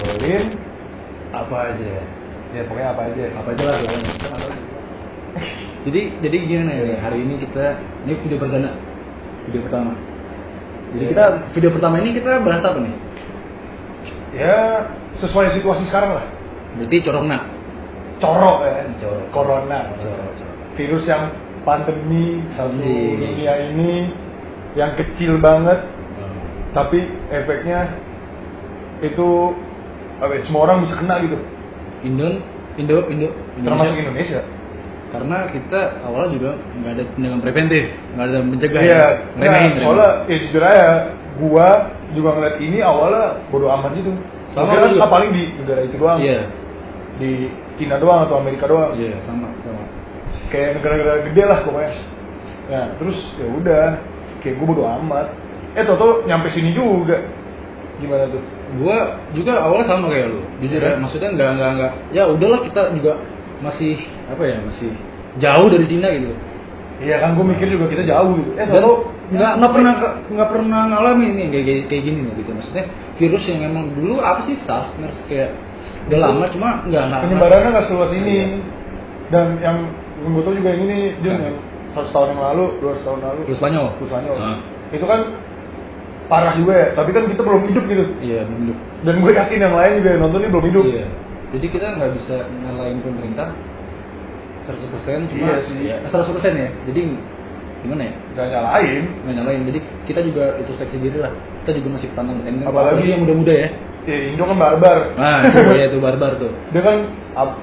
ngobrolin apa aja ya pokoknya apa aja lah jadi gimana ya, hari ini video pertama jadi kita video pertama ini kita bahas apa nih? Ya sesuai situasi sekarang lah. Berarti corok ya. Corona. Virus yang pandemi satu dunia ini yang kecil banget, tapi efeknya itu semua orang bisa kena gitu. Indo termasuk Indonesia. Karena kita awalnya juga nggak ada tindakan preventif, nggak ada mencegah. Iya. Soalnya jujur aja, gua juga ngeliat ini awalnya bodo amat gitu. Soalnya kan paling di negara itu doang. Iya. Di Cina doang atau Amerika doang. Iya, sama. Kayak negara-negara gede lah pokoknya. Nah, terus ya udah, kayak gue bodo amat. Toto nyampe sini juga. Gimana tuh? Gua juga awalnya sama kayak lu. Jujur ya, maksudnya enggak. Ya udahlah, kita juga masih masih jauh dari Cina gitu. Iya kan, gue mikir juga kita jauh gitu. Toto nggak pernah ngalamin nih kayak gini nih gitu. Maksudnya virus yang emang dulu apa sih SARS, MERS kayak udah lama cuma nggak penyebarannya nggak seluas ini. Dan yang gue tahu juga yang ini yang 100 tahun yang lalu, 200 tahun lalu. Flu Spanyol. Itu kan parah juga ya, tapi kan kita belum hidup gitu. Iya, belum hidup. Dan gue yakin yang lain juga yang nonton ini belum hidup. Iya. Jadi kita nggak bisa nyalain pemerintah 100% cuma iya sih. 100% ya. Jadi gimana ya? Nggak nyalain. Jadi kita juga introspeksi diri lah. Kita juga masih tantang ini. Apalagi yang muda-muda ya. Indo kan barbar. Nah, itu barbar tuh. Dia kan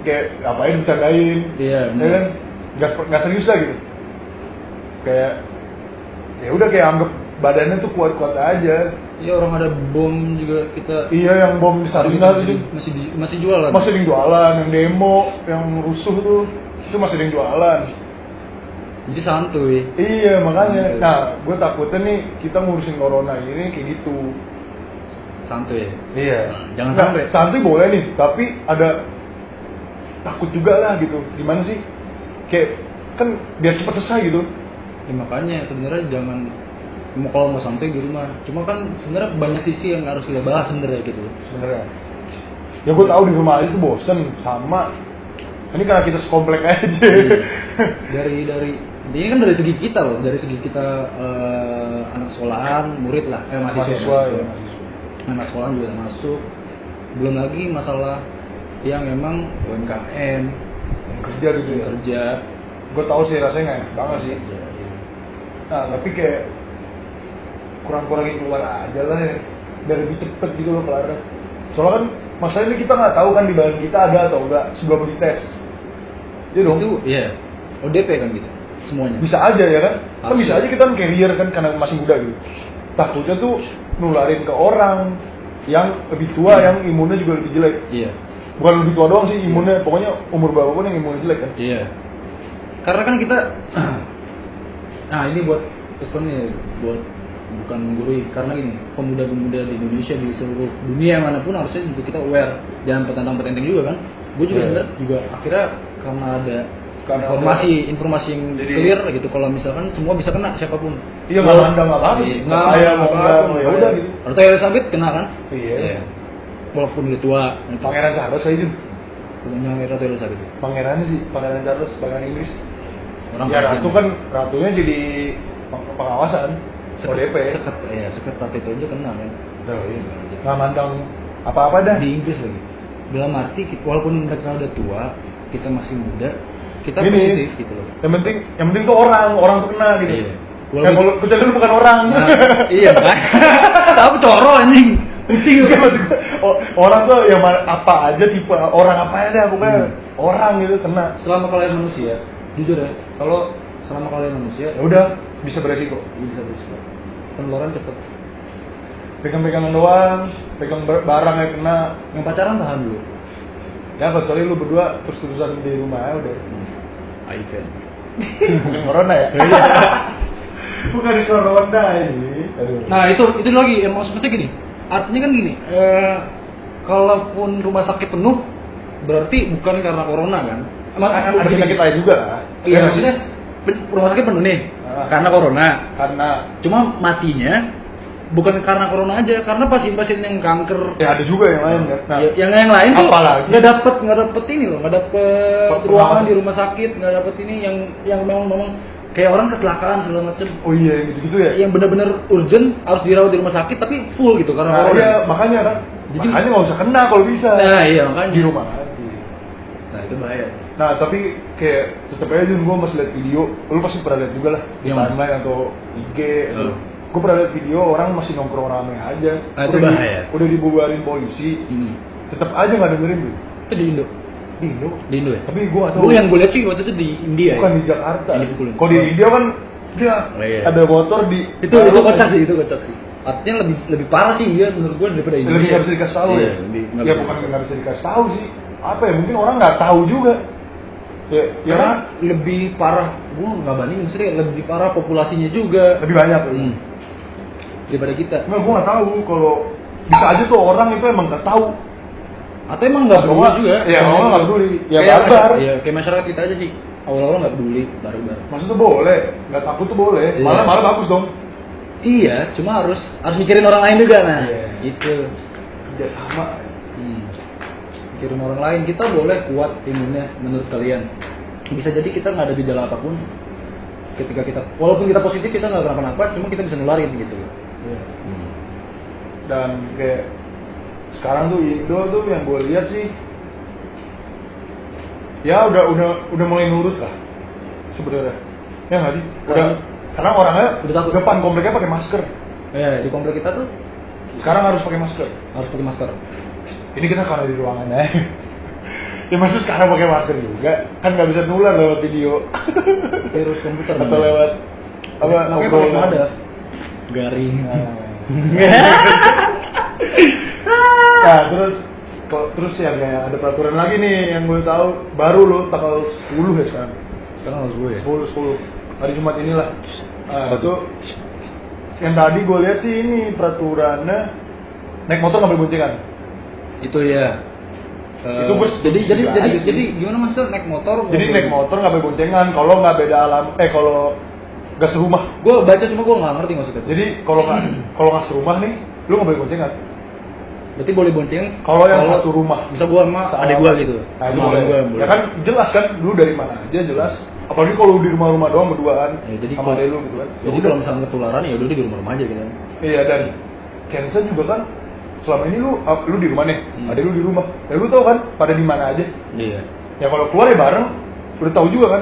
kayak ngapain bercandain. Iya. Dia kan nggak serius lah gitu. Kayak ya udah kayak anggap badannya tuh kuat-kuat aja. Iya, orang ada bom juga kita. Iya, yang bom di Sarina itu masih jualan. Masih ada yang jualan, yang demo, yang rusuh tuh itu masih ada yang jualan. Jadi santuy. Iya, makanya. Nah, gue takutnya nih kita ngurusin corona ini kayak gitu. Santuy. Iya. Jangan sampai. Santuy boleh nih, tapi ada takut juga lah gitu. Gimana sih? Kayak kan biar cepat selesai gitu. Ya, makanya sebenarnya jangan kalau mau santai di rumah. Cuma kan sebenarnya banyak sisi yang harus kita bahas sebenarnya gitu. Sebenarnya. Ya gue tahu di rumah aja tuh bosen sama. Ini karena kita sekomplek aja. Dari ini kan dari segi kita loh, dari segi kita anak sekolahan, murid lah, mahasiswa ya. Anak sekolahan juga masuk. Belum lagi masalah yang memang UMKM, yang kerja gitu ya. Kerja. Gue tahu sih rasanya nggak enak banget sih. Iya. Nah, tapi kayak kurang-kurangin keluar aja lah ya. Biar lebih cepet gitu loh kelar. Soalnya kan masalah ini kita nggak tahu kan di badan kita ada atau enggak sebelum dites. Iya dong. Itu iya. ODP kan gitu. Semuanya. Bisa aja ya kan? Kan bisa aja kita kan carrier kan karena masih muda gitu. Takutnya tuh nularin ke orang yang lebih tua yang imunnya juga lebih jelek. Iya. Bukan lebih tua doang sih imunnya, pokoknya umur berapapun yang imunnya jelek kan. Iya. Karena kan kita nah ini buat pesan nih buat bukan menggurui, karena gini, pemuda-pemuda di Indonesia di seluruh dunia manapun harusnya juga kita aware, jangan petantang-petenteng juga kan. Gue juga sebenarnya juga akhirnya karena ada informasi yang clear gitu, kalau misalkan semua bisa kena siapapun. Iya, nggak mandang apa-apa sih. Ya udah gitu. Ratu Elizabeth kena kan? Iya. Walaupun udah tua. Pangeran Charles aja tuh. Punya Ratu Elizabeth. Pangeran sih, Pangeran Charles, pangeran Inggris. Orang ya ratu kan ratunya jadi pengawasan. ODP. Seketat itu aja kena kan. Oh, iya. Nggak mandang apa-apa dah. Di Inggris lagi. Dalam arti walaupun mereka udah tua, kita masih muda, kita gini, positif gitu loh. Yang penting tuh orang tuh kena gitu. Iya. Kalau kecuali lu bukan orang. Nah, iya kan. Tapi coro anjing. Pusing gitu. Orang tuh yang apa aja tipe orang apa aja pokoknya orang gitu kena. Selama kalian manusia, jujur ya, kalau selama kalian manusia, ya udah bisa beresiko. Penularan cepet. Pegang-pegangan doang, pegang barang yang kena. Yang pacaran tahan dulu. Ya kecuali lu berdua terus-terusan di rumah ya udah. Aiken. Bukan corona ya? Bukan di corona ini. Nah itu lagi, maksudnya gini. Artinya kan gini, kalaupun rumah sakit penuh, berarti bukan karena corona kan? Ada penyakit lain juga. Iya, maksudnya rumah sakit penuh nih, karena corona. Karena cuma matinya bukan karena corona aja, karena pasien-pasien yang kanker. Ya ada juga yang lain kan. Nah, yang lain tuh apalagi nggak dapet ini loh, nggak dapet ruangan di rumah sakit, nggak dapet ini yang memang kayak orang kecelakaan segala macem. oh iya gitu-gitu ya. Yang benar-benar urgent harus dirawat di rumah sakit tapi full gitu karena Nah, corona. iya, makanya kan. Jadi- Makanya nggak usah kena kalau bisa. Nah iya makanya Di rumah aja. Nah itu bahaya. Nah tapi kayak tetep aja gue masih liat video, lu pasti pernah liat juga lah di Yang timeline atau IG. Oh. Gue pernah liat video orang masih nongkrong rame aja. Nah, itu bahaya. Udah dibubarin polisi, tetep aja nggak dengerin tuh. Itu di Indo. Di Indo. Di Indo ya? Tapi gue nggak tahu. Gue yang gue lihat sih waktu itu di India. Bukan ya? di Jakarta. Yang dipukulin. Kalau di India kan dia Oh, iya. ada motor di. Itu kocak sih, itu kocak sih. Artinya lebih parah sih dia menurut gue daripada Indonesia. Lebih nggak bisa dikasih tahu Iya, ya. lebih nggak Ya bisa. bukan nggak bisa dikasih tahu sih. Apa ya? Mungkin orang nggak tahu juga. Ya, ya Karena kan lebih parah, gue nggak bandingin sih, lebih parah populasinya juga lebih banyak. daripada kita. Cuma gue nggak tahu kalau bisa aja tuh orang itu emang nggak tahu. Atau emang nggak peduli Atau juga? ya, orang nggak peduli. Ya, kayak barbar. Iya, kayak masyarakat kita aja sih. Awal-awal nggak peduli, baru-baru. Maksudnya boleh, nggak takut tuh boleh. Iya. Malah bagus dong. Iya, cuma harus mikirin orang lain juga nah. Iya. Itu. Kerja sama. Mikirin orang lain, kita boleh kuat imunnya menurut kalian. Bisa jadi kita nggak ada gejala apapun. Ketika kita, walaupun kita positif kita nggak kenapa-napa, cuma kita bisa nularin gitu. Iya. Dan kayak sekarang tuh Indo tuh yang gue lihat sih, ya udah mulai nurut lah sebenarnya. Ya nggak sih? Udah, karena orangnya Udah takut. depan kompleknya pakai masker. Ya, di komplek kita tuh Sekarang harus pakai masker. harus pakai masker. Ini kita karena di ruangan ya. Ya maksud sekarang pakai masker juga, kan nggak bisa nular lewat video Virus komputer. atau lewat apa Makanya pakai obrolan. ada garing. Nah terus ya kayak ada peraturan lagi nih yang gue tahu baru loh tanggal 10 ya sekarang. Sekarang harus gue ya. 10 hari Jumat inilah. Nah, itu yang tadi gue lihat sih ini peraturannya naik motor nggak boleh boncengan. Itu ya. Itu gue jadi setuju aja sih. jadi gimana maksudnya naik motor? Jadi naik motor nggak boleh boncengan kalau nggak beda alam kalau nggak serumah. Gue baca cuma gue nggak ngerti maksudnya. Jadi kalau nggak serumah nih lu nggak boleh boncengan. Berarti boleh bonceng Kalau yang satu rumah. bisa gue sama adik gue gitu. Nah, itu Sama boleh. gue Ya kan jelas kan lu dari mana aja jelas. Apalagi kalau lu di rumah-rumah doang berduaan Ya, jadi sama kalau- adek lu gitu kan. Jadi kalau misalnya ketularan ya udah di rumah aja gitu. Iya dan cancer juga kan selama ini lu di rumah nih, adek lu di rumah. Ya lu tau kan pada di mana aja. Iya. Ya kalau keluar ya bareng udah tahu juga kan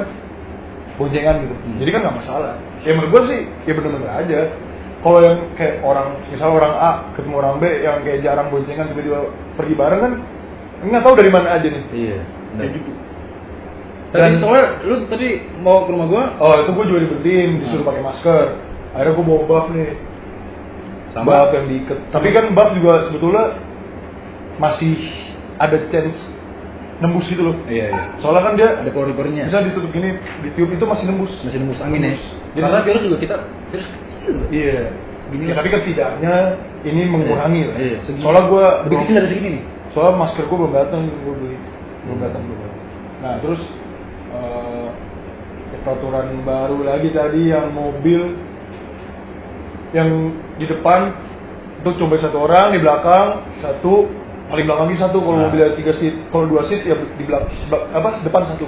boncengan gitu. Jadi kan nggak masalah. Ya menurut gua sih ya bener-bener aja. Kalau yang kayak orang misalnya orang A ketemu orang B yang kayak jarang boncengan tiba-tiba pergi bareng kan nggak tahu dari mana aja nih. Iya. Kayak gitu. Tadi Dan- soalnya lu tadi mau ke rumah gue Oh itu gue juga diberhentiin, disuruh pakai masker. Akhirnya gue bawa buff nih, sama buff yang diikat. Tapi kan buff juga sebetulnya masih ada chance nembus gitu loh. Iya iya. Soalnya kan dia Ada pori-porinya. bisa ditutup gini, ditiup itu masih nembus. Masih nembus angin ya. Jadi Karena virus juga kita virus kecil. iya. Gini Ya, lah. tapi kan setidaknya ini mengurangi lah. Iya, segini. Soalnya gue Lebih kecil dari segini nih. soalnya masker gue belum datang, gue beli belum datang. Nah terus peraturan baru lagi tadi yang mobil yang di depan itu coba satu orang, di belakang satu, paling belakang lagi satu. Kalau Nah. mobil ada 3 seat, kalau 2 seat ya di belakang depan satu.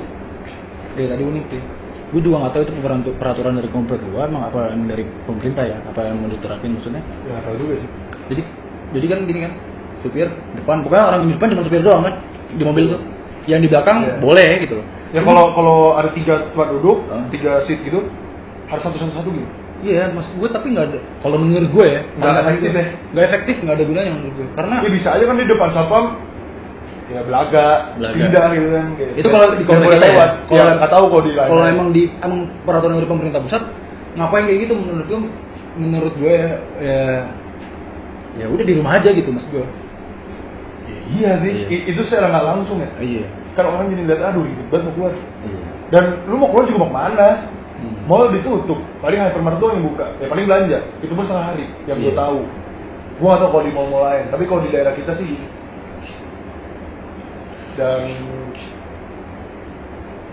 Ya tadi unik sih. Gue juga nggak tahu itu peraturan dari komplek gua, emang apa yang dari pemerintah ya, apa yang mau diterapin maksudnya. Ya nggak tahu juga sih. Jadi kan gini kan, supir depan, pokoknya orang di depan cuma supir doang kan di mobil tuh. Yang di belakang Iya. boleh gitu loh. Ya kalau ada 3 tempat duduk, Hah? 3 seat gitu harus satu gitu. Iya, maksud gue tapi nggak ada. Kalau menurut gue ya, Nggak efektif ya? Nggak efektif, nggak ada gunanya menurut gue. Karena Ya bisa aja kan di depan satpam ya belaga, pindah gitu kan. Kayak, itu kalau di komplek boleh kita ya. lewat. Ya nggak tahu kalau di lain. Kalau emang peraturan dari pemerintah pusat, ngapain kayak gitu menurut gue ya udah di rumah aja gitu mas gue. Iya sih, Iya. itu secara nggak langsung ya. Iya. Kan orang jadi lihat aduh ribet banget mau keluar. Iya. Dan lu mau keluar juga mau kemana? Mall ditutup, paling hypermart doang yang buka. Ya paling belanja, itu pun setengah hari yang gue Iya. tahu. Gue nggak tahu kalau di mall-mall lain, tapi kalau di daerah kita sih. Dan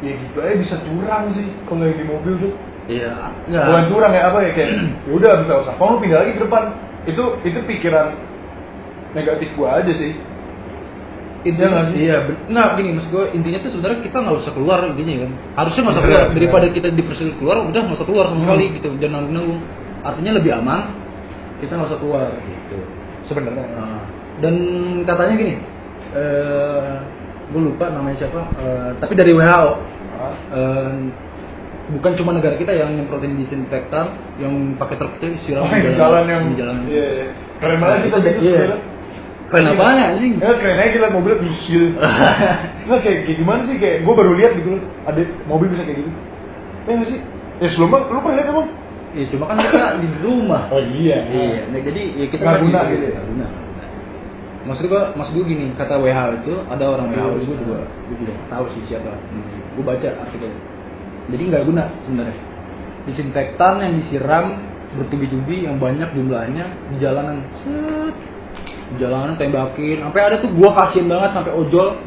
ya gitu aja bisa curang sih kalau yang di mobil tuh. Iya. Bukan curang ya apa ya kayak ya udah bisa usah. Kalau lu pindah lagi ke depan, itu pikiran negatif gua aja sih. Intinya nggak gini, maksud gue intinya tuh sebenarnya kita nggak usah keluar intinya kan, harusnya nggak usah keluar daripada kita dipersulit keluar, udah nggak usah keluar sama sekali gitu, jangan nanggung. Artinya lebih aman kita nggak usah keluar gitu sebenarnya. Dan katanya gini, gue lupa namanya siapa, tapi dari WHO, bukan cuma negara kita yang nyemprotin disinfektan, yang pakai truk itu siram di jalan yang di jalan. Iya. Keren banget kita gitu sebenarnya. Keren apaan ya anjing? Ya keren aja kita mobilnya bisil. Nggak kayak gimana sih, kayak gue baru lihat gitu ada mobil bisa kayak gitu. Ya nggak sih? Ya sebelumnya lu pernah lihat emang? Iya cuma kan kita di rumah. Oh iya. Iya. Nah, jadi ya kita nggak guna gitu. Nggak guna. Maksud gue gini, kata WHO itu ada orang WHO gue juga tahu sih siapa. Gue baca artikelnya. Jadi nggak guna sebenarnya. Disinfektan yang disiram bertubi-tubi yang banyak jumlahnya di jalanan. Di jalanan tembakin, sampai ada tuh gua kasihin banget sampai ojol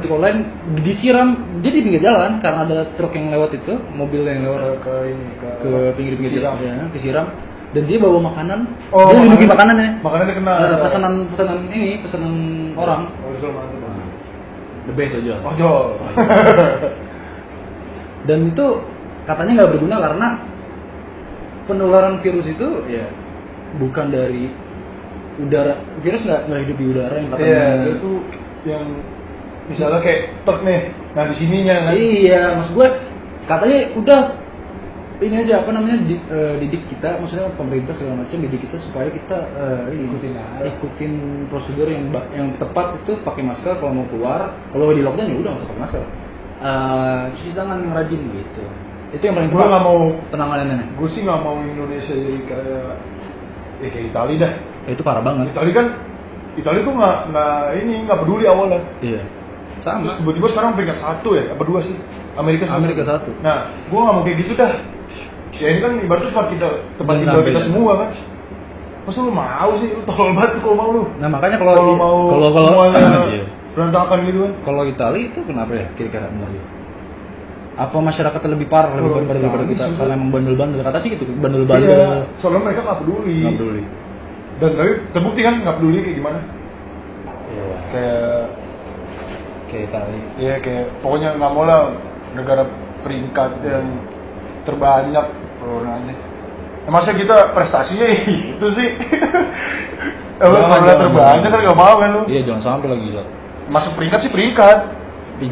di online disiram jadi pinggir jalan karena ada truk yang lewat itu, mobil yang lewat ke pinggir-pinggir jalan ya, disiram dan dia bawa makanan, dia lindungi makanannya. Makanannya kena pesanan orang. The best ojol. Dan itu katanya nggak berguna karena penularan virus itu ya bukan dari udara, virus nggak hidup di udara yang katanya. Iya, itu yang misalnya kayak truk nih, nah di sininya kan. Iya, maksud gue katanya udah ini aja apa namanya didik kita, maksudnya pemerintah segala macam didik kita supaya kita ikutin prosedur yang tepat itu, pakai masker kalau mau keluar, kalau di lockdown ya udah nggak usah pakai masker, cuci tangan yang rajin gitu. Itu yang paling gue nggak mau penanganannya. Gue sih nggak mau Indonesia jadi kayak Italia dah. Itu parah banget. Italia tuh nggak peduli awalnya. Iya. Sama. Terus tiba-tiba sekarang peringkat 1 ya, apa 2 sih? Amerika 1. Nah, gue nggak mau kayak gitu dah. Ya ini kan ibaratnya tempat tinggal kita semua kan. Masa lu mau sih, lu tolol banget kalau mau lu. Nah makanya kalau semuanya berantakan gitu kan. Kalau Italia itu kenapa ya kira-kira menurut? Apa masyarakatnya lebih parah, lebih bandel daripada kita? Karena emang bandel-bandel, kata sih gitu, bandel-bandel. Iya, soalnya mereka nggak peduli. Dan tapi terbukti kan nggak peduli kayak gimana? Iya. Kayak Italia. Iya, kayak pokoknya nggak mau lah negara peringkat yang terbanyak orangnya. Nah, masa kita prestasinya itu sih? Kalau terbanyak kan nggak mau kan lu? Iya, jangan sampai lagi gila. Masuk peringkat sih peringkat.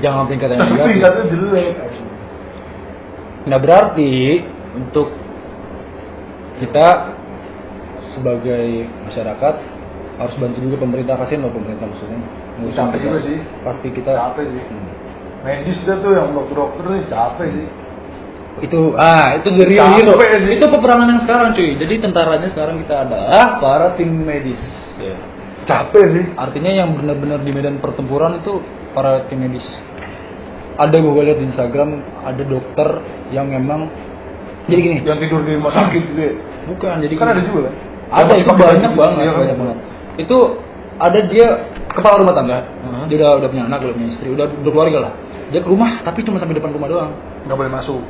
Jangan peringkat yang negatif. Peringkatnya jelek. Nah berarti untuk kita sebagai masyarakat harus bantu juga pemerintah, kasihan loh pemerintah maksudnya. Capek juga sih. Pasti kita capek sih. Medis dia tuh yang dokter nih capek sih. Itu dari hero. Itu peperangan yang sekarang cuy. Jadi tentaranya sekarang kita adalah para tim medis. Yeah. Capek sih. Artinya yang benar-benar di medan pertempuran itu para tim medis. Ada gue lihat di Instagram ada dokter yang memang jadi gini. Yang tidur di rumah sakit gitu ya? Bukan, jadi kan gini. ada juga kan? Ada itu banyak banget. Itu ada dia kepala rumah tangga. Dia udah punya anak, udah punya istri, udah berkeluarga lah. Dia ke rumah tapi cuma sampai depan rumah doang. Nggak boleh masuk.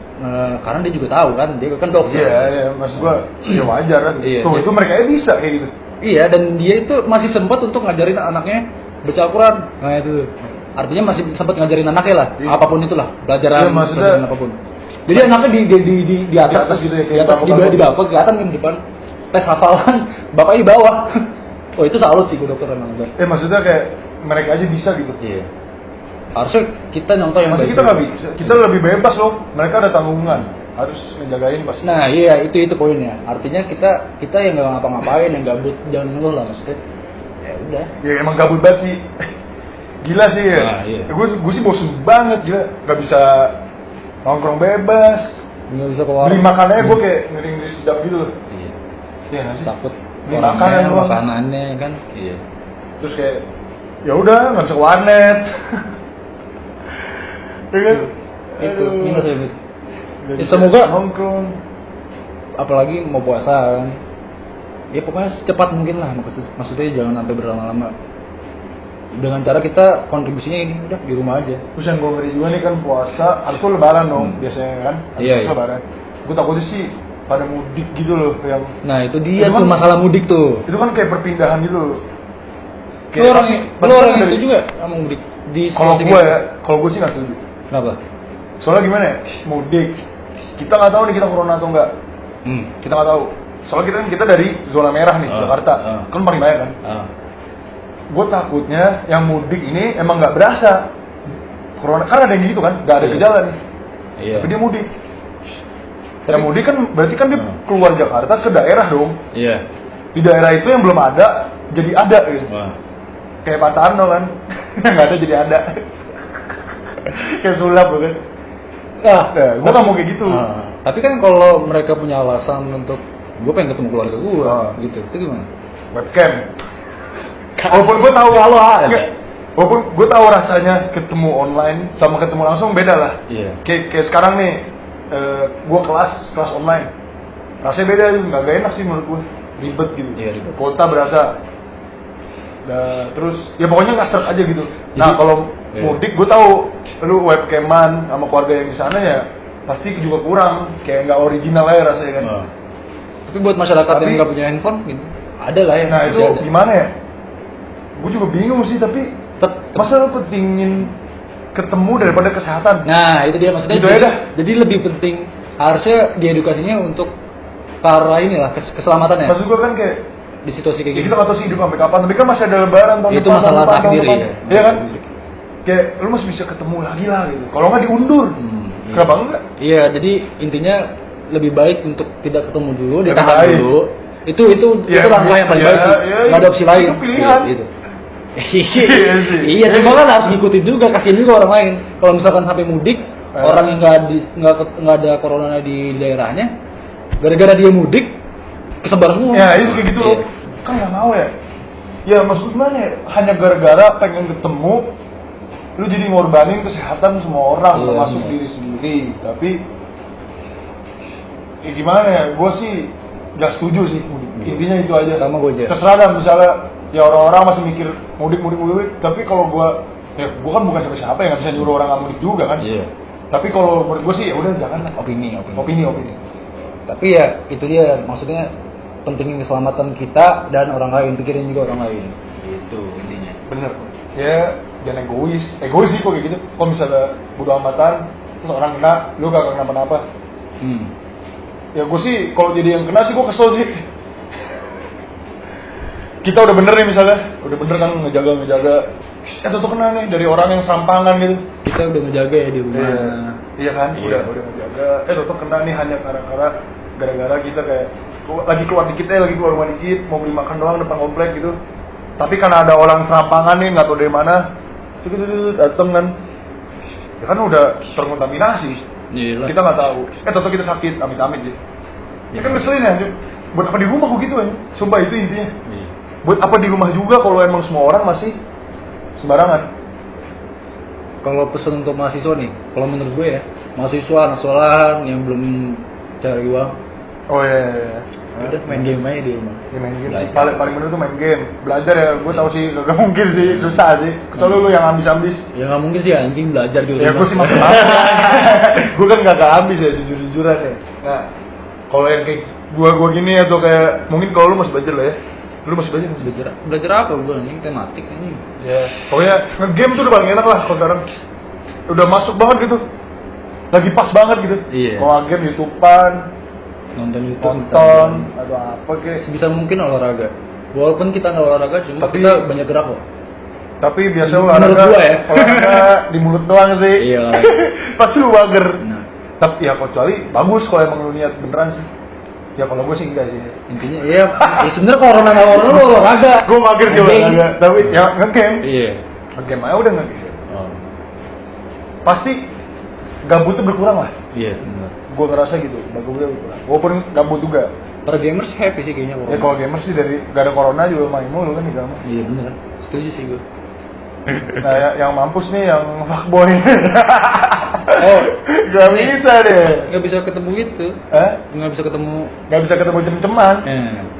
Karena dia juga tahu kan, dia kan dokter. Iya, maksud gua ya wajar kan. Iya, itu mereka bisa kayak gitu. Iya, dan dia itu masih sempat untuk ngajarin anaknya baca Al-Quran. Nah itu. Artinya masih sempat ngajarin anaknya lah, apapun itulah, pelajaran apapun. Jadi anaknya di atas gitu ya, di atas di bawah kelihatan di depan tes hafalan, bapaknya di bawah. Oh itu salut sih gue dokter emang. Maksudnya kayak mereka aja bisa gitu. Iya. Harusnya kita nyontoh yang kita nggak bisa, kita lebih bebas loh. Mereka ada tanggungan, harus ngejagain pasti. Nah iya itu poinnya. Artinya kita yang nggak ngapa-ngapain, yang gabut jangan ngeluh lah maksudnya. Ya udah. Ya emang gabut banget sih. Gila sih ya. Nah, iya. Gue sih bosen banget gila. Gak bisa nongkrong bebas. Nggak bisa keluar. Beli makanannya gue kayak ngeri sedap gitu loh. Iya. Iya nggak sih? Takut. Beli makanannya kan. Iya. Terus kayak ya udah nggak bisa ke warnet. Ya kan? Itu minus ya gitu. Ya, semoga nongkrong. Apalagi mau puasa kan. Ya pokoknya secepat mungkin lah maksudnya jangan sampai berlama-lama. Dengan cara kita kontribusinya ini udah di rumah aja. Terus yang gue ngeri juga nih kan puasa, harus lebaran dong biasanya kan. Iya. Lebaran. Gue takutnya sih pada mudik gitu loh yang Nah itu dia Itu tuh kan- masalah mudik tuh. itu kan kayak perpindahan gitu loh. Lu orang pasti itu dari- juga sama mudik di Kalau situasi gue gitu. ya, kalau gue sih nggak setuju. Kenapa? Soalnya gimana ya, mudik, kita nggak tahu nih kita corona atau enggak. Kita nggak tahu. Soalnya kita dari zona merah nih, Jakarta, kan paling banyak kan. Gue takutnya yang mudik ini emang nggak berasa corona, kan ada yang gitu kan, nggak ada Iya. gejala nih, Iya. tapi dia mudik. Yang mudik kan berarti kan dia keluar Jakarta ke daerah dong. Iya. Di daerah itu yang belum ada jadi ada gitu. Kayak Pak Tarno kan, yang nggak ada jadi ada. Kayak sulap kan. Nah, gue nggak mau kayak gitu. Tapi kan kalau mereka punya alasan untuk gue pengen ketemu keluarga gue, gitu, itu gimana? Webcam. Walaupun gue tahu Kalau ada. walaupun gue tahu rasanya ketemu online sama ketemu langsung beda lah. Iya. Kayak sekarang nih, gue kelas online, rasanya beda, nggak enak sih menurut gue, ribet gitu. Iya, ribet. Kuota berasa. Nah, terus ya pokoknya nggak seret aja gitu. Nah Jadi- kalau iya. mudik gue tahu lu webcaman sama keluarga yang di sana ya pasti juga kurang, kayak nggak original aja rasanya kan. Tapi buat masyarakat Tapi- yang nggak punya handphone, gitu, ada lah ya. Nah itu masih ada. gimana ya? Gue juga bingung sih, tapi masa lu pentingin ketemu daripada kesehatan? Nah itu dia maksudnya. Gitu ya dah. Jadi lebih penting harusnya diedukasinya untuk para inilah keselamatan ya. Maksud gue kan kayak Di situasi kayak ya gini. kita nggak tahu sih hidup sampai kapan, tapi kan masih ada lebaran tahun Itu depan, masalah tahun depan, takdir tahun depan. ya. Iya kan? Kayak lu masih bisa ketemu lagi lah gitu. Kalau nggak diundur, Iya. kenapa enggak? Iya, jadi intinya lebih baik untuk tidak ketemu dulu, Lebih ditahan baik. dulu. Itu Ya, langkah yang paling ya, baik sih. ya, Nggak ada opsi itu lain. pilihan. Gitu. Iya sih. Iya, cuma kan harus ngikutin juga, kasihin juga orang lain. Kalau misalkan sampai mudik, orang yang nggak ada corona di daerahnya, gara-gara dia mudik, kesebar semua. Ya itu kayak gitu loh. Iya. Kan nggak mau ya. Ya maksud gimana ya? Hanya gara-gara pengen ketemu, lu jadi ngorbanin kesehatan semua orang, Iya, termasuk bener. diri sendiri. Tapi ya gimana ya? Gue sih gak setuju sih mudik. Intinya itu aja. Sama gue aja. Terserah dah, misalnya ya orang-orang masih mikir mudik. Tapi kalau gue kan bukan siapa-siapa yang nggak bisa nyuruh orang nggak mudik juga kan. Iya. Tapi kalau menurut gue sih ya udah jangan lah. Opini. Opini. Tapi ya itu dia, maksudnya pentingin keselamatan kita dan orang lain, pikirin juga orang lain. Itu intinya. Bener. Ya jangan egois sih kok kayak gitu. Kalau misalnya bodo amatan terus orang kena, lu gak kenapa-napa. Ya gue sih kalau jadi yang kena sih gue kesel sih. Kita udah bener nih misalnya, udah bener kan ngejaga. Tuh kena nih dari orang yang serampangan gitu. Kita udah ngejaga ya di rumah. Iya kan, Iya. udah ngejaga. Tuh kena nih hanya gara-gara kita kayak lagi keluar rumah dikit, mau beli makan doang depan komplek gitu. Tapi karena ada orang serampangan nih, nggak tahu dari mana, dateng kan, ya kan udah terkontaminasi. Iyalah. Kita nggak tahu. Tahu kita sakit, amit-amit sih. Ya kan ngeselin ya. Buat apa di rumah kok gitu ya? Sumpah itu intinya. Iya. Buat apa di rumah juga kalau emang semua orang masih sembarangan. Kalau pesan untuk mahasiswa nih, kalau menurut gue ya, mahasiswa anak sekolahan yang belum cari uang, Oh iya. udah main game aja di rumah. Ya main game sih. Belajar. Paling bener tuh main game. Belajar ya, gue tau sih gak mungkin sih, susah sih. Kecuali lu yang ambis-ambis. Ya nggak mungkin sih anjing belajar di rumah. Ya gue sih makin gue kan gak ambis ya, jujur-jujuran ya. Nah, kalau yang kayak gue gini atau kayak mungkin kalau lu masih belajar lah ya. Lu masih belajar masih belajar. Belajar apa gue anjing, tematik anjing. Ya, pokoknya nge-game tuh udah paling enak lah kalau sekarang. Udah masuk banget gitu. Lagi pas banget gitu. Iya. Kalau game YouTube-an, Nonton YouTube, nonton atau apa kayak. sebisa mungkin olahraga. Walaupun kita nggak olahraga, cuma Tapi- kita banyak gerak kok. Tapi biasa Menurut olahraga, gua ya. olahraga di mulut doang sih. Iya. Pasti lu bager. Nah, Tapi ya kecuali bagus kalau emang lu niat beneran sih. Ya kalau gue sih enggak sih. intinya ya sebenarnya corona nggak corona lu olahraga. Gue mager sih Anjing. olahraga. Tapi ya nge-game. Iya. Nge-game aja udah nge-game. Oh. Pasti gabutnya berkurang lah. Iya benar. Gue ngerasa gitu, gabutnya berkurang. Walaupun gabut juga. Para gamers happy sih kayaknya Ya kalau gamer sih dari gak ada corona juga main mulu kan di kamar. Iya benar. Setuju sih gue. Nah yang mampus nih yang fuckboy. Oh, Gak bisa deh. nggak bisa ketemu itu. Nggak bisa ketemu. Gak bisa ketemu cem-ceman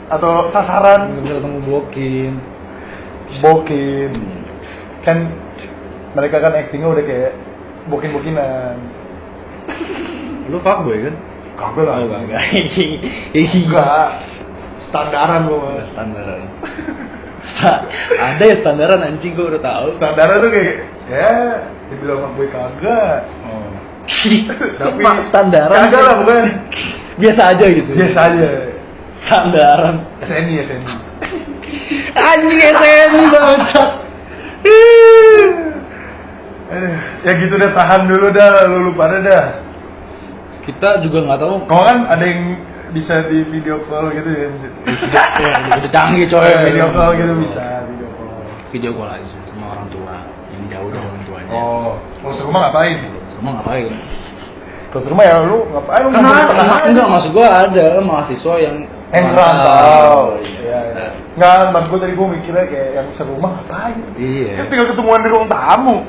atau sasaran. Nggak bisa ketemu blokin. Bokin. Kan mereka kan actingnya udah kayak bokin-bokinan. Lu fuckboy kan? Kagak lah. Oh, kagak. Enggak. Standaran gue mas. Standaran. Ada ya standaran anjing, gue udah tahu. Standaran tuh kayak ya dibilang sama gue kagak. Oh. Tapi standaran. Kagak lah bukan. Biasa aja gitu. Biasa aja. Standaran. SNI. Anjing SNI banget. Ya gitu deh, tahan dulu dah, lu lupa dah. Kita juga nggak tahu. Kalau kan ada yang bisa di video call gitu ya. Udah canggih coy. Video call gitu bisa, video call. Video call aja sama orang tua yang jauh dari orang tuanya. Oh, kalau serumah ngapain? Semua ngapain? Kalau serumah ya lu ngapain? Lu Enggak, maksud gua ada mahasiswa yang ngerantau. Iya. Enggak, maksud gua tadi gua mikirnya kayak yang serumah ngapain? Iya. Kan tinggal ketemuan di ruang tamu.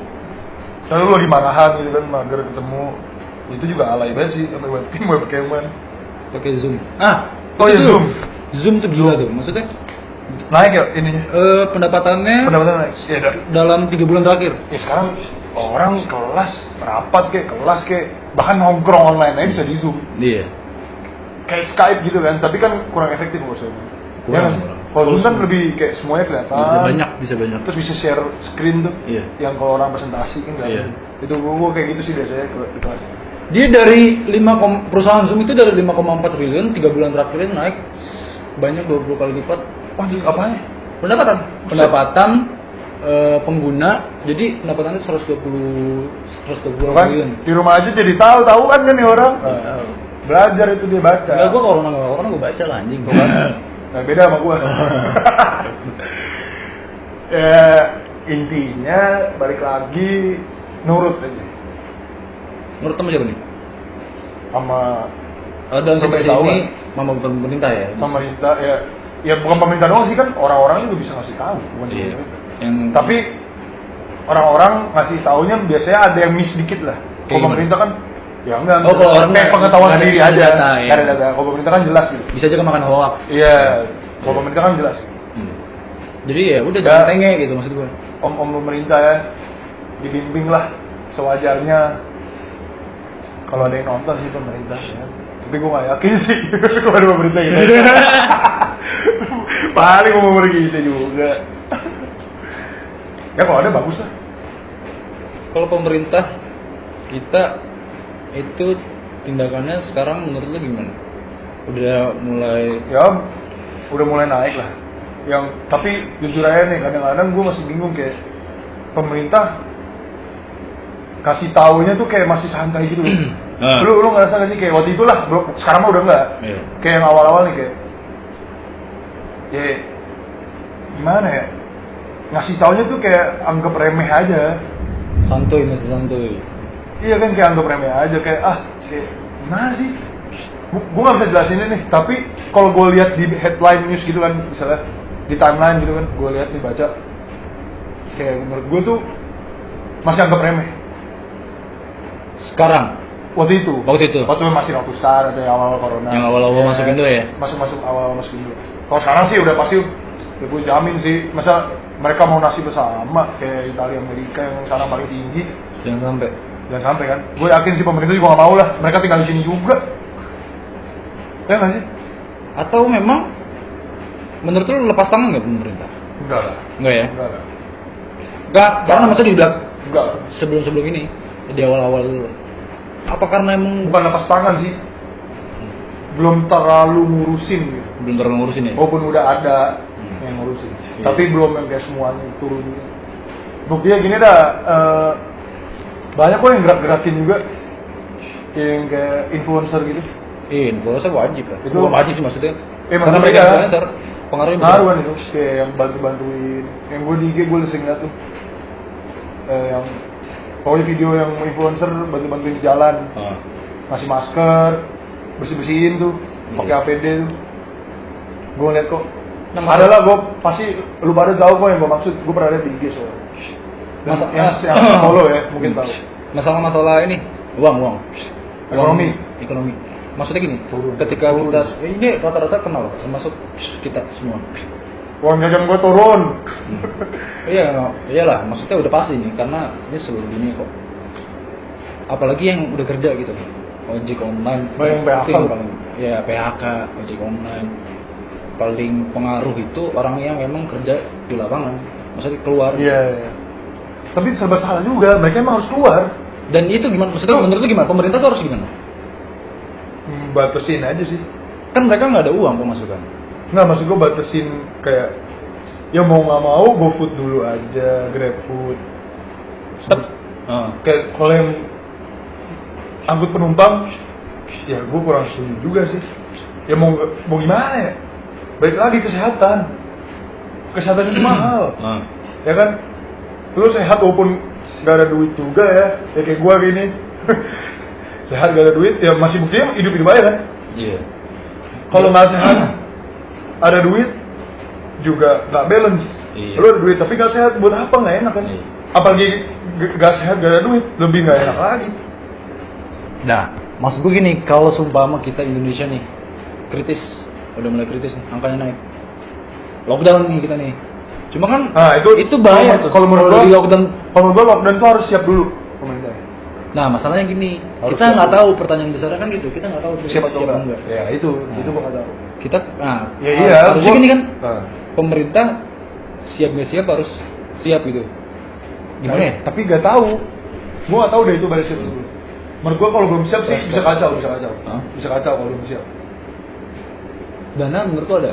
Lalu lu lagi marahan gitu kan, mager ketemu. Itu juga alay banget sih, sampai webcaman. Pakai Zoom. Oh ya Zoom. Zoom tuh gila tuh. Maksudnya Naik ya ininya. Pendapatannya Naik. Ya, dalam 3 bulan terakhir. ya sekarang orang kelas rapat kelas bahkan nongkrong online aja bisa di Zoom. Iya. Kayak Skype gitu kan, tapi kan kurang efektif maksudnya. Kurang. Kalau Zoom kan lebih kayak semuanya kelihatan. Bisa banyak. Terus bisa share screen tuh. Iya. Yang kalau orang presentasi kan nggak. Iya. Itu gua kayak gitu sih biasanya di kelas. Dia dari perusahaan Zoom itu dari 5,4 triliun 3 bulan terakhir naik banyak 20 kali lipat. Wah, apanya? Pendapatan pengguna, jadi pendapatannya 120 Kan triliun. di rumah aja jadi tahu kan nih orang. Belajar itu dia baca. Enggak, gua kalau orang gua baca lah anjing. Nah, beda sama gua. Ya, intinya balik lagi nurut aja. Menurut teman siapa nih? Sama Dan sampai Pemerintah sini mama bukan pemerintah ya. pemerintah ya bukan pemerintah doang sih kan orang-orang juga bisa ngasih tahu bukan Iya. pemerintah. Yang Tapi orang-orang ngasih taunya biasanya ada yang miss dikit lah. Kalau gimana? pemerintah kan ya enggak. Oh, kalau orang kayak pengetahuan nggak ada sendiri aja. data, ya. Nggak ada data. Kalau pemerintah kan jelas gitu. bisa juga makan hoax. Iya. Kalau pemerintah kan jelas. Jadi ya udah Ya. jangan tenge gitu maksud gua. Om pemerintah ya dibimbing lah sewajarnya. Kalau ada yang nonton sih pemerintah ya. Tapi gue gak yakin sih kalau ada pemerintah gitu. Paling mau pergi gitu juga. Ya kalau ada bagus lah. Kalau pemerintah kita itu tindakannya sekarang menurut lu gimana? Udah mulai Ya udah mulai naik lah. Tapi jujur aja nih kadang-kadang gue masih bingung kayak pemerintah kasih taunya tuh kayak masih santai gitu loh. Lu ngerasa gak sih kayak waktu itu lah, sekarang mah udah enggak. Iya. Kayak yang awal-awal nih kayak ya gimana ya? Ngasih taunya tuh kayak anggap remeh aja. masih santuy. Iya kan kayak anggap remeh aja kayak kayak gimana sih? Gue gak bisa jelasin ini nih, tapi kalau gue lihat di headline news gitu kan, misalnya di timeline gitu kan, gue lihat nih baca kayak menurut gue tuh masih anggap remeh. Sekarang Waktu itu masih ratusan atau yang awal corona. Yang awal-awal masuk Indo ya? Masuk awal masuk Indo. Kalau sekarang sih udah pasti gue jamin sih. Masa mereka mau nasib bersama kayak Italia Amerika yang sana paling tinggi. jangan sampai kan. Gue yakin sih pemerintah juga gak mau lah. Mereka tinggal di sini juga. Ya nggak sih? atau memang menurut lu lepas tangan nggak pemerintah? Enggak lah. Enggak ya? Enggak lah. Enggak, karena maksudnya di belakang Enggak. sebelum ini di awal-awal dulu. Apa karena emang Bukan lepas tangan sih. Belum terlalu ngurusin gitu. belum terlalu ngurusin ya? Walaupun udah ada yang ngurusin. Iya. Tapi belum yang kayak semuanya turun juga. Buktinya gini dah, banyak kok yang gerak-gerakin juga. Yang kayak influencer gitu. Influencer wajib lah. Itu Bukan wajib sih maksudnya. Karena maksudnya mereka ya. influencer pengaruhnya besar. Ngaruh kan itu, kayak yang bantu-bantuin. Yang gue di IG gue sering liat tuh. Yang pokoknya video yang influencer bantu-bantuin di jalan. Ngasih masker, bersih-bersihin tuh, pakai APD tuh. Gue liat kok. Ada lah, gue pasti lu pada tahu kok yang gue maksud. Gue pernah liat di IG soalnya. Yang follow ya, mungkin tahu. Masalah ini uang. Ekonomi. Maksudnya gini, ketika kita ini rata-rata kenal termasuk kita semua. Uang jajan gue turun. Iyalah, maksudnya udah pasti nih karena ini seluruh dunia kok. Apalagi yang udah kerja gitu. ojek online Paling PHK penting. paling. Ya PHK, ojek online paling pengaruh itu orang yang memang kerja di lapangan, maksudnya keluar. Iya. Tapi serba salah juga, mereka emang harus keluar. Dan itu gimana? Maksudnya menurut lu gimana? Pemerintah tuh harus gimana? Batasin aja sih. Kan mereka nggak ada uang pemasukan. Nggak, maksud gue batasin kayak ya mau nggak mau GoFood dulu aja, GrabFood. Step. Kayak kalau yang angkut penumpang, ya gue kurang setuju juga sih. Ya mau gimana ya? Balik lagi kesehatan itu mahal. Ya kan? Lu sehat walaupun gak ada duit juga ya kayak gue gini. Sehat gak ada duit, ya masih buktinya hidup aja kan? Iya. Kalau nggak sehat, ada duit juga nggak balance. Iya. Lu ada duit tapi nggak sehat, buat apa? Nggak enak kan? Iya. Apalagi nggak sehat gak ada duit, lebih nggak enak lagi. Nah, maksud gue gini, kalau sumpama kita Indonesia nih kritis, udah mulai kritis nih, angkanya naik, lockdown nih kita nih. Cuma kan, Nah itu bahaya tuh. Kalau menurut di gua, lockdown, lockdown tuh harus siap dulu pemerintah. nah masalahnya gini, Harus kita nggak tahu, pertanyaan besarnya kan gitu, kita nggak tahu Siap atau apa enggak? Ya itu gua nggak tahu. Kita, nah, Ya iya. harusnya gini kan, Nah. pemerintah siap nggak siap harus siap gitu. Gimana ya? Tapi nggak tahu. Gua nggak tahu deh itu pada siap dulu. Menurut gua kalau belum siap sih bisa kacau. Hah? Bisa kacau kalau belum siap. Dana menurut lo ada?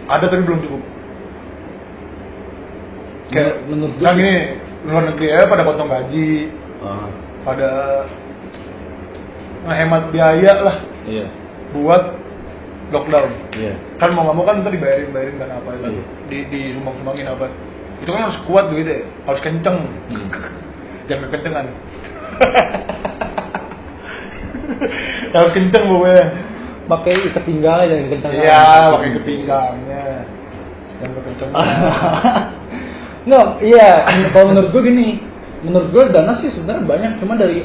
Ada tapi belum cukup. Kayak Menurut nah gini, luar negeri ya pada potong gaji, pada ngehemat biaya lah Iya. buat lockdown. Iya. Kan mau nggak mau kan kita dibayarin kan apa itu, Iya. di sumbangin apa. Itu kan harus kuat duit deh, harus kenceng, jangan kekencengan. Harus kenceng pokoknya. Pakai ikat pinggang aja yang kencang. Iya, pakai ke pinggangnya. Jangan kekencengan. Nggak, iya. Kalau menurut gue gini, menurut gue dana sih sebenarnya banyak, cuma dari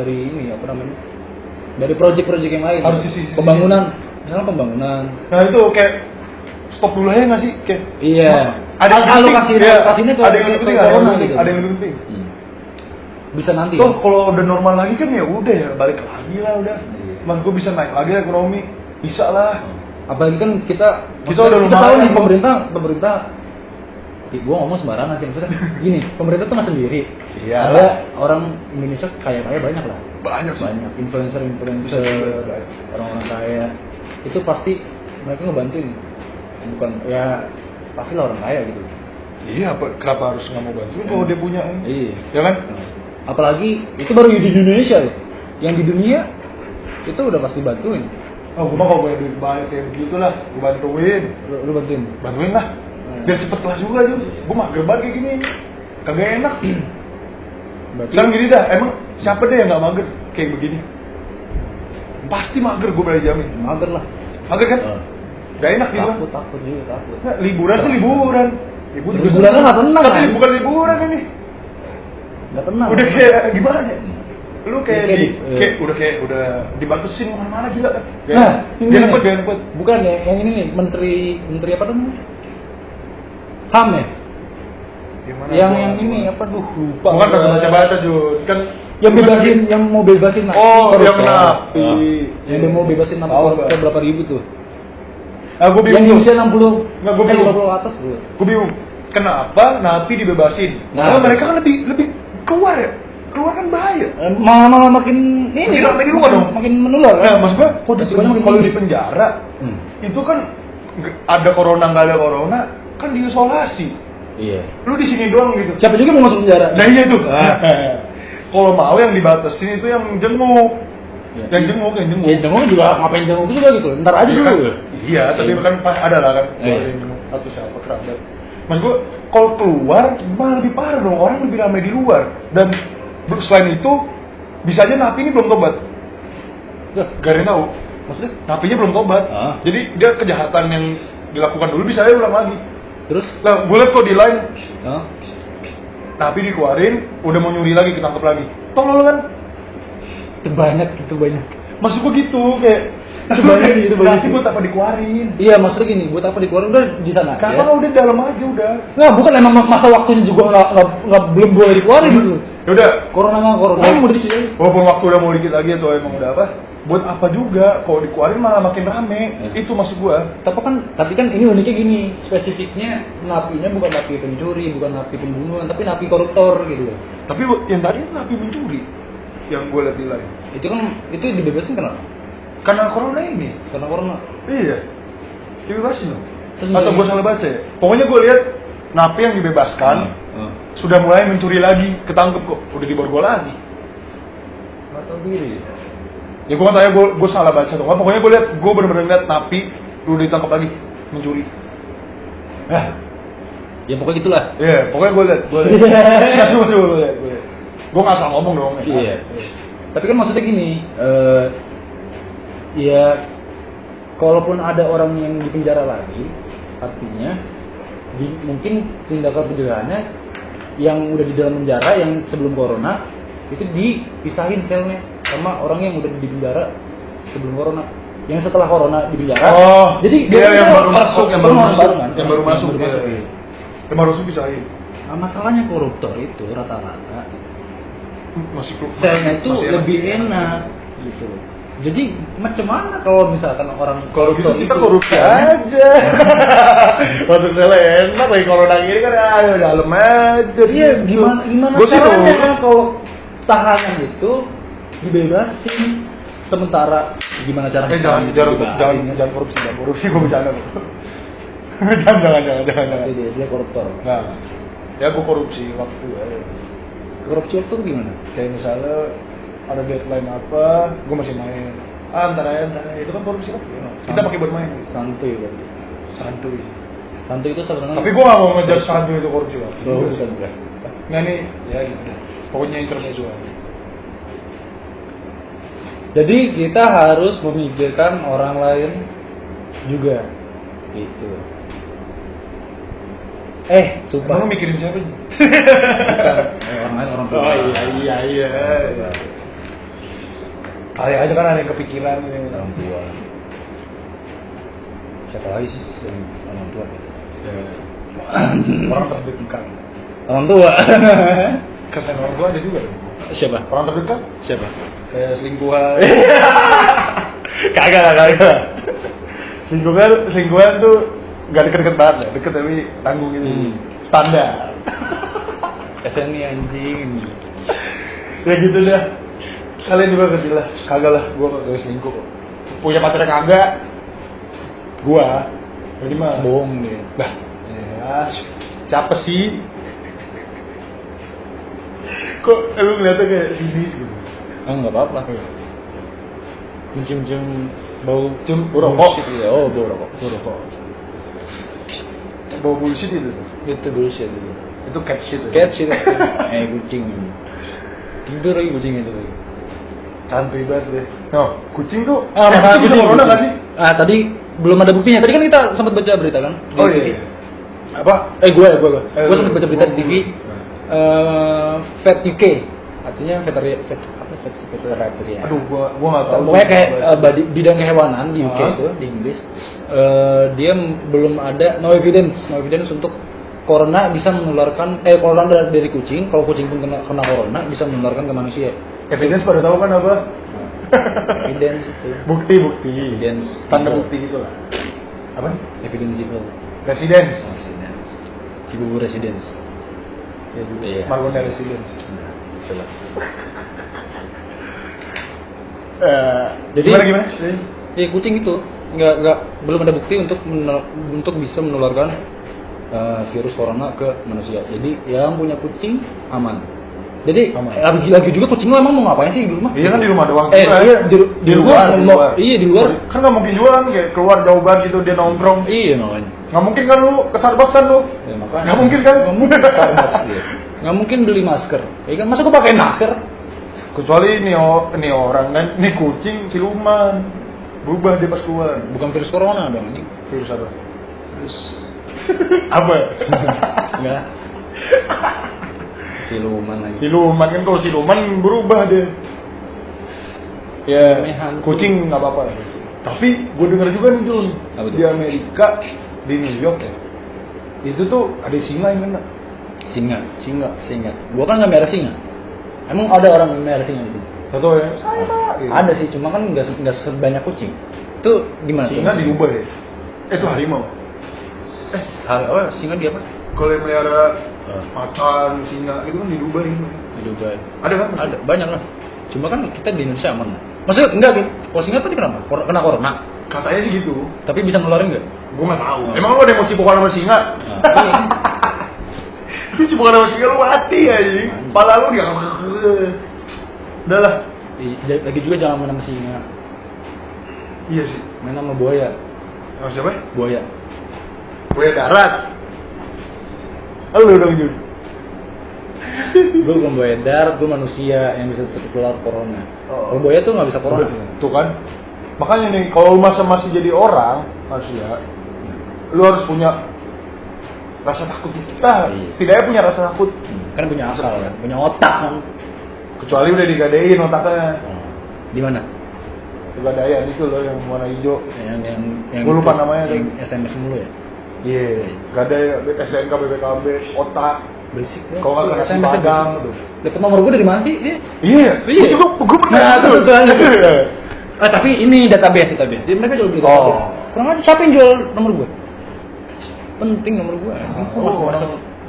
ini apa namanya? Dari proyek-proyek yang lain. Harus sisi. Pembangunan, misalnya pembangunan. Nah itu kayak stop dulu aja nggak sih? Kayak Iya. ada yang alokasi penting, alokasinya ke ada yang lebih penting, corona gitu. ada yang lebih penting. Bisa nanti. Toh kalau udah normal lagi kan ya udah ya balik lagi lah udah. Mas gue bisa naik lagi ekonomi, bisa lah. Apalagi kan kita udah kita tahu lumayan. nih pemerintah gue ngomong sembarangan sih, maksudnya gini, pemerintah tuh nggak sendiri. Iya. Ada orang Indonesia kaya banyak lah. Banyak sih. Banyak influencer orang-orang kaya itu pasti mereka ngebantuin, bukan ya pastilah orang kaya gitu. Iya, kenapa harus nggak mau bantuin kalau dia punya? Iya. Ya kan? Apalagi itu baru di Indonesia loh. Yang di dunia itu udah pasti bantuin. Oh, gue mah kalau punya duit banyak kayak begitulah, gue bantuin. Lu bantuin. Bantuin lah. Biar cepet kelas juga tuh. Gue mager banget kayak gini. Kagak enak. Berarti Sekarang gini dah, emang siapa deh yang nggak mager kayak begini? Pasti mager, gue berani jamin. mager lah. Mager kan? Gak enak gitu. Takut juga takut. Nah, liburan sih liburan. Liburannya nggak tenang, Tapi kan? bukan liburan ini. Nggak tenang. Udah kayak gimana ya? Lu kayak Kayak udah dibatasin kemana-mana gila kan? Nah, ini dia nih. dapat. Bukan ya, yang ini nih, menteri apa namanya? HAM ya? Gimana? Yang ini apa lupa. Bukan kagak baca-baca Jun. Kan yang bebasin, yang mau bebasin napi. Oh, koruptor. yang napi. Yang dia mau bebasin napi Tahu, koruptor Bang. berapa ribu tuh? Ah, gue bingung. Yang tuh. usia 60. Nggak, gua bingung. 50 atas gue. Gue bingung. Kenapa napi dibebasin? Nah, Karena mereka kan lebih keluar ya. Keluar kan bahaya. Malah makin ini. Makin ramai di luar dong. Makin menular. Nah, maksud gue, Resikonya makin kalau tinggi. di penjara, itu kan ada corona nggak ada corona, kan diisolasi. Iya. Lu di sini doang gitu. Siapa juga mau masuk penjara? Nah iya tuh. Kalau mau yang dibatasin itu yang jenguk. Ya. Yang jenguk. Ya jenguk juga, ngapain jenguk juga gitu. Ntar aja Iya dulu. kan? Iya, tapi kan pas ada lah kan. Iya. Yang jenguk atau siapa kerabat. Mas gue, kalau keluar malah lebih parah dong. Orang lebih ramai di luar. Dan selain itu, bisa aja napi ini belum tobat. Gak ada yang tahu. Maksudnya napinya belum tobat. Jadi dia kejahatan yang dilakukan dulu bisa aja ulang lagi. Terus? Lah, gue liat kok di line. Napi dikeluarin, udah mau nyuri lagi, ketangkep lagi. Tolol kan? Itu banyak. Maksud gue gitu, kayak Itu banyak sih. buat apa dikeluarin? Iya, maksudnya gini, buat apa dikeluarin udah di sana. Karena udah dalam aja udah. Nah, bukan emang masa waktunya juga nggak belum boleh dikeluarin gitu. Ya udah, Corona mah corona. Mau di sini. walaupun waktu udah mau dikit lagi atau emang udah apa, buat apa juga kalau dikeluarin malah makin rame. Itu maksud gua. Tapi kan ini uniknya gini, spesifiknya napinya bukan napi pencuri, bukan napi pembunuhan, tapi napi koruptor gitu loh. Tapi yang tadi napi mencuri yang gua lihat di live. Itu dibebasin kenapa? Karena corona ini. Karena corona. Iya. Dibebasin loh. Terus Atau gua salah baca ya? Pokoknya gua lihat napi yang dibebaskan sudah mulai mencuri lagi, ketangkep kok, udah diborgol lagi. Nggak tahu diri. Ya gue nggak tahu ya, gue salah baca tuh. Pokoknya gue bener-bener lihat napi udah ditangkap lagi mencuri. Ya pokoknya gitulah. Iya, pokoknya gue lihat. Nggak coba gue lihat. Gue nggak salah ngomong dong. Iya. Tapi kan maksudnya gini, ya kalaupun ada orang yang di penjara lagi, artinya mungkin tindakan pencegahannya yang udah di dalam penjara yang sebelum corona itu dipisahin selnya sama orang yang udah di penjara sebelum corona, yang setelah corona di penjara. Oh, jadi dia yang baru masuk, yang baru masuk, yang baru masuk bisa. Nah, masalahnya koruptor itu rata-rata masih selnya itu lebih enak gitu. Jadi macam mana kalau misalkan orang gitu kita korupsi kan? aja. Masuk sel enak lagi corona ini kan ayo dalam aja. Iya, gimana caranya kalau tahanan itu dibebasin sementara gimana caranya? Jangan korupsi gue bercanda. jangan. Dia koruptor. Nah, ya gue korupsi waktu ya. Korupsi waktu itu gimana? Kayak misalnya ada deadline apa, gue masih main. Antara itu kan korupsi waktu. Kita pakai buat main. Santuy berarti. Santuy itu sebenarnya. Tapi gue gak mau ngejar santuy itu korupsi waktu. Bukan. Nah nih, ya gitu deh. Pokoknya intermezzo aja. Jadi kita harus memikirkan orang lain juga, gitu. Sumpah. Lu mikirin siapa? Bukan. Orang lain, orang tua. Oh iya. Kali aja kan ada yang kepikiran ini. Orang tua. Siapa lagi sih orang tua? Orang terdekat. Orang tua. Kesan orang tua ada juga. Siapa? Orang terdekat? Siapa? Kayak selingkuhan. Kagak. Selingkuhan tuh gak deket-deket banget ya, deket tapi tanggung gitu. Standar. SNI anjing. Ya gitu dah. Kalian juga kecil lah. Kagak lah, gue kagak selingkuh kok. Punya pacar kagak. Gua. Jadi mah bohong dia. Bah, ya siapa sih? Kok lu ngeliatnya kayak sinis gitu? Enggak apa-apa. Mencium-cium bau rokok gitu ya. Oh, bau rokok. Bau bullshit itu. Itu bullshit itu. Itu cat shit. Kucing. Tidur lagi kucing itu. Santuy banget deh. No, kucing tuh. Masalah kucing corona nggak sih? Tadi belum ada buktinya. Tadi kan kita sempat baca berita kan? Oh iya. Apa? Gue sempat baca berita di TV. Vet UK, artinya veterinarian. Aduh, gua nggak tahu. Pokoknya kayak bidang kehewanan di UK itu di Inggris. Dia belum ada no evidence untuk corona bisa menularkan corona dari kucing. Kalau kucing pun kena corona bisa menularkan ke manusia. Evidence pada tahu kan apa? Evidence itu. Bukti. Evidence. Tanda bukti gitu lah. Apa? Evidence itu. Residence. Cibubur Residence. Ya juga. Iya. Margonda Residence. Coba. Jadi gimana? Kucing itu belum ada bukti untuk bisa menularkan virus corona ke manusia. Jadi yang punya kucing aman. Jadi lagi juga kucing lo emang mau ngapain sih di rumah? Iya kan di rumah doang. Di luar. Iya di luar. Kan nggak mungkin juga kan kayak keluar jauh banget gitu dia nongkrong. Iya makanya. Nggak mungkin kan lu ke Starbucks kan lu? Ya, makanya. Nggak mungkin kan? Nggak mungkin Starbucks dia. Nggak mungkin beli masker. Ya kan masa gua pakai masker? Kecuali ini orang kan, ini kucing siluman berubah dia pas keluar. Bukan virus corona dong ini. Virus apa? Virus apa? Enggak. Siluman aja. Siluman kan, kalau siluman berubah deh. Ya, kucing nggak apa-apa. Tapi gue dengar juga nih Jun, di Amerika, di New York ya, itu tuh ada singa yang kena. Singa. Gua kan nggak merah singa. Emang ada orang melihara singa di sini? Satu ya, saya gitu. Ada sih, cuma kan nggak sebanyak kucing. Itu gimana? Singa diubah ya? Itu harimau. Singa dia apa? Kalau yang melihara macan, singa itu kan diubah ini. Di Dubai. Ada kan? Ada, banyak lah. Cuma kan kita di Indonesia aman. Maksudnya enggak gitu. Kalau singa tadi kenapa? Kena corona. Katanya sih gitu. Tapi bisa ngeluarin nggak? Gue nggak tahu. Emang lu ada yang mau cipokan sama singa? Lu cipokan sama singa lu mati aja. Pala lu dia. Udah lah. Lagi juga jangan main sama singa. Iya sih. Main sama buaya. Sama siapa? Buaya. Buaya darat. Halo dong Jun. Gue bukan buaya darat, gue manusia yang bisa tertular corona. Kalau buaya tuh nggak bisa corona. Tuh kan. Makanya nih, kalau lu masih jadi orang manusia, lu harus punya rasa takut kita. Setidaknya punya rasa takut. Kan punya akal kan, punya otak kan. Kecuali udah digadein otaknya. Di mana? Pegadaian itu loh yang warna hijau. Yang Gua lupa namanya. Yang SMS mulu ya. Iya. Gadai SNK BPKB otak. Basic ya. Kalau nggak kasih padang tuh. Dapat nomor gue dari mana sih? Iya. Gue pernah tuh. Tapi ini database. Jadi mereka jual beli database. Kurang aja siapa yang jual nomor gue? Penting nomor gue.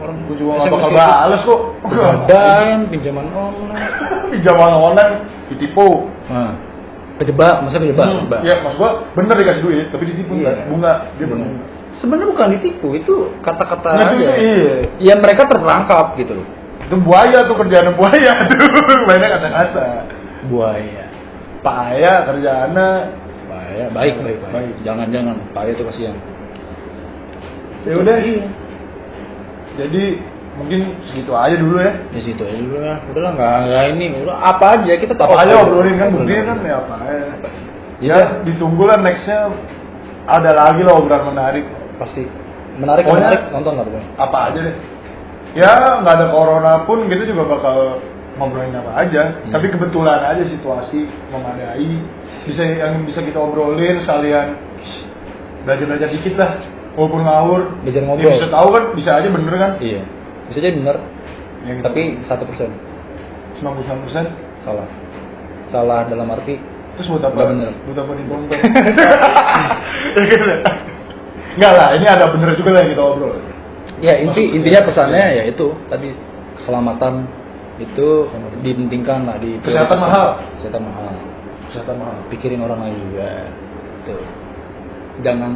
Orang gue juga nggak bakal balas kok. Gadaian, pinjaman online. Pinjaman online ditipu. Kejebak, masa kejebak? Iya, mas gua bener dikasih duit, tapi ditipu kan? Bunga, dia bunga. Sebenarnya bukan ditipu, itu kata-kata aja. Iya. Ya mereka terperangkap gitu loh. Itu buaya tuh, kerjaan buaya tuh. Banyak kata-kata. Buaya. Pak Aya kerjaannya. Buaya, baik. Jangan. Pak Aya tuh kasihan. Ya udah. Jadi mungkin segitu aja dulu ya. Di situ aja dulu lah. Udahlah nggak ini. Udah apa aja kita apa aja obrolin kan, buktinya kan ya apa aja. Ya ditunggu lah nextnya ada lagi lah obrolan menarik. Pasti menarik. Nonton lah pokoknya. Apa aja deh. Ya nggak ada corona pun kita juga bakal ngobrolin apa aja. Tapi kebetulan aja situasi memadai. Yang bisa kita obrolin sekalian belajar dikit lah. Walaupun ngawur. Belajar ngobrol. Ya bisa tahu kan, bisa aja bener kan? Iya. Bisa jadi bener. Ya, gitu. Tapi 1%. 99% salah dalam arti. Terus buat apa? Nggak bener. Buat apa ditonton? Enggak lah, ini ada bener juga lah yang kita obrol. Ya intinya pesannya ya itu tadi keselamatan itu dipentingkan lah di Kesehatan mahal. Kesehatan mahal. Pikirin orang lain juga. Tuh. Jangan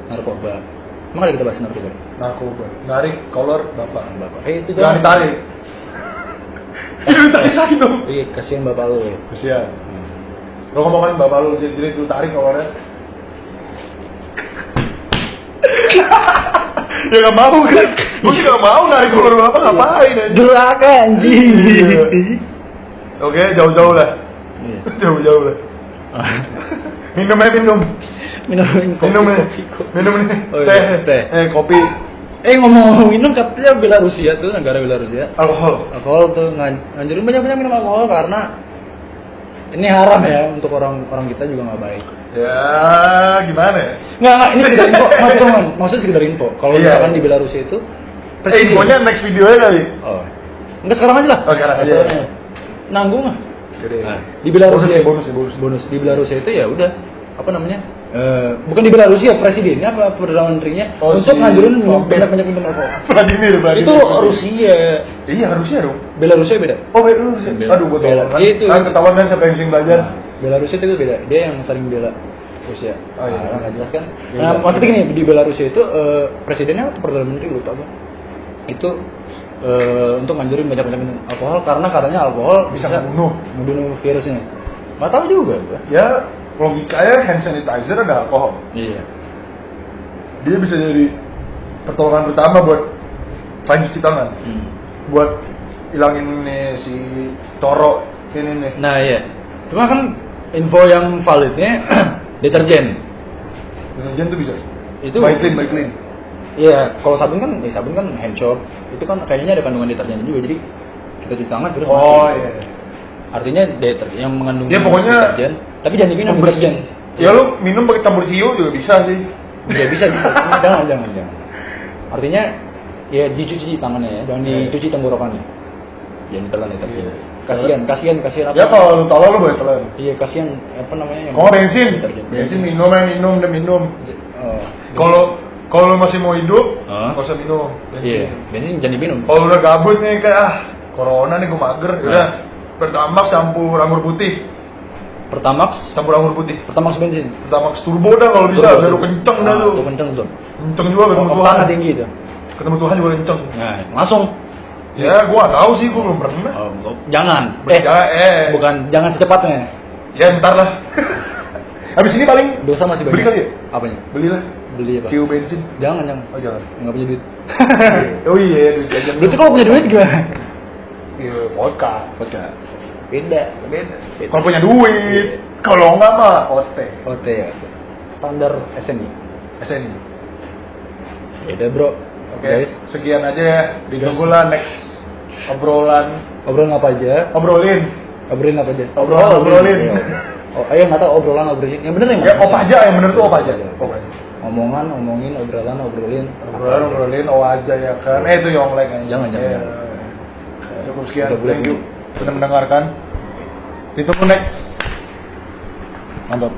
narkoba. Emang ada kita bahas narkoba? Narik kolor bapak. Itu jangan ditarik. Ditarik sakit dong. Iya, kasihan bapak lu ya. Kasihan. Lo ngomongin bapak lu jadi lu tarik kolornya. Ya nggak mau kan? Gue sih nggak mau narik kolor bapak, ngapain? Durhaka anjing. Oke, jauh-jauh lah. Jauh-jauh lah. Minum nih. Teh. Kopi. Ngomong minum katanya Belarusia tuh, negara Belarusia. Alkohol tuh nganjurin banyak minum alkohol karena ini haram ya untuk orang kita juga nggak baik. Ya gimana ya? Nggak ini sekedar info, maksudnya sekedar info. Kalau misalkan di Belarusia itu, infonya next videonya kali. Enggak sekarang aja lah. Sekarang aja. Nanggung lah. Nah, di Belarusia bonus di Belarusia itu ya udah apa namanya bukan di Belarusia presidennya apa perdana menterinya untuk ngajurin banyak minum alkohol. Vladimir itu Rusia. Iya Rusia dong. Belarusia beda. Rusia. Aduh gue tahu kan ketahuan kan siapa yang sering belajar. Belarusia itu beda, dia yang sering bela Rusia. Nggak jelas kan. Nah maksudnya gini, di Belarusia itu presidennya atau perdana menteri lupa apa itu untuk nganjurin banyak minum alkohol karena katanya alkohol bisa membunuh virusnya. Nggak tahu juga gua. Ya logikanya hand sanitizer ada alkohol. Iya. Dia bisa jadi pertolongan pertama buat cuci tangan. Buat ilangin nih si Toro ini nih. Nah iya. Cuma kan info yang validnya deterjen. Deterjen tuh bisa. Itu by clean. Iya, kalau sabun kan hand soap. Itu kan kayaknya ada kandungan deterjen juga. Jadi kita cuci tangan terus iya. Artinya deterjen yang mengandung deterjen. Tapi jangan diminum deterjen. Ya lu minum pakai campur siu juga bisa sih. Ya bisa. jangan. Artinya ya dicuci tangannya ya, jangan dicuci tenggorokannya. Jangan ditelan itu. Kasihan apa? Ya kalau lu tolol lu boleh telan. Iya, kasihan apa namanya? Kalau bensin minum. Oh. Kalau lu masih mau hidup, nggak usah minum bensin. Iya, bensin jangan diminum. Kalau udah gabut nih kayak corona nih gue mager, udah Pertamax campur anggur putih. Pertamax Campur anggur putih. Pertamax bensin. Pertamax turbo dah kalau bisa, biar lu kenceng dah lu. Kenceng tuh. Kenceng juga ketemu Tuhan. Oktannya tinggi tuh. Ketemu Tuhan juga kenceng. Nah, langsung. Ya, gua nggak tahu sih, gua belum pernah. Jangan. Bukan, jangan secepatnya. Ya ntar lah. Habis ini paling Dosa masih banyak. beli kali ya? Apanya? Belilah. Beli apa? Q bensin. Jangan. Oh jangan. Enggak punya duit. Oh iya, duit jajan. Lu tuh kalau punya duit gimana? Iya, vodka. Beda. Kalau punya duit, kalau enggak mah OT ya. Standar SNI. SNI. Beda, Bro. Oke, sekian aja ya. Ditunggu lah next obrolan apa aja? Obrolin Obrolin apa aja? Obrolin. Oh, ayo nggak tahu obrolin. Yang bener yang Ya, mana? op aja, yang bener tuh op aja. Ngomongin, obrolin. Obrolin, oh aja ya kan. Itu Yonglek aja. Jangan. Cukup sekian. Udah boleh. Thank you sudah mendengarkan. Ditunggu next. Mantap.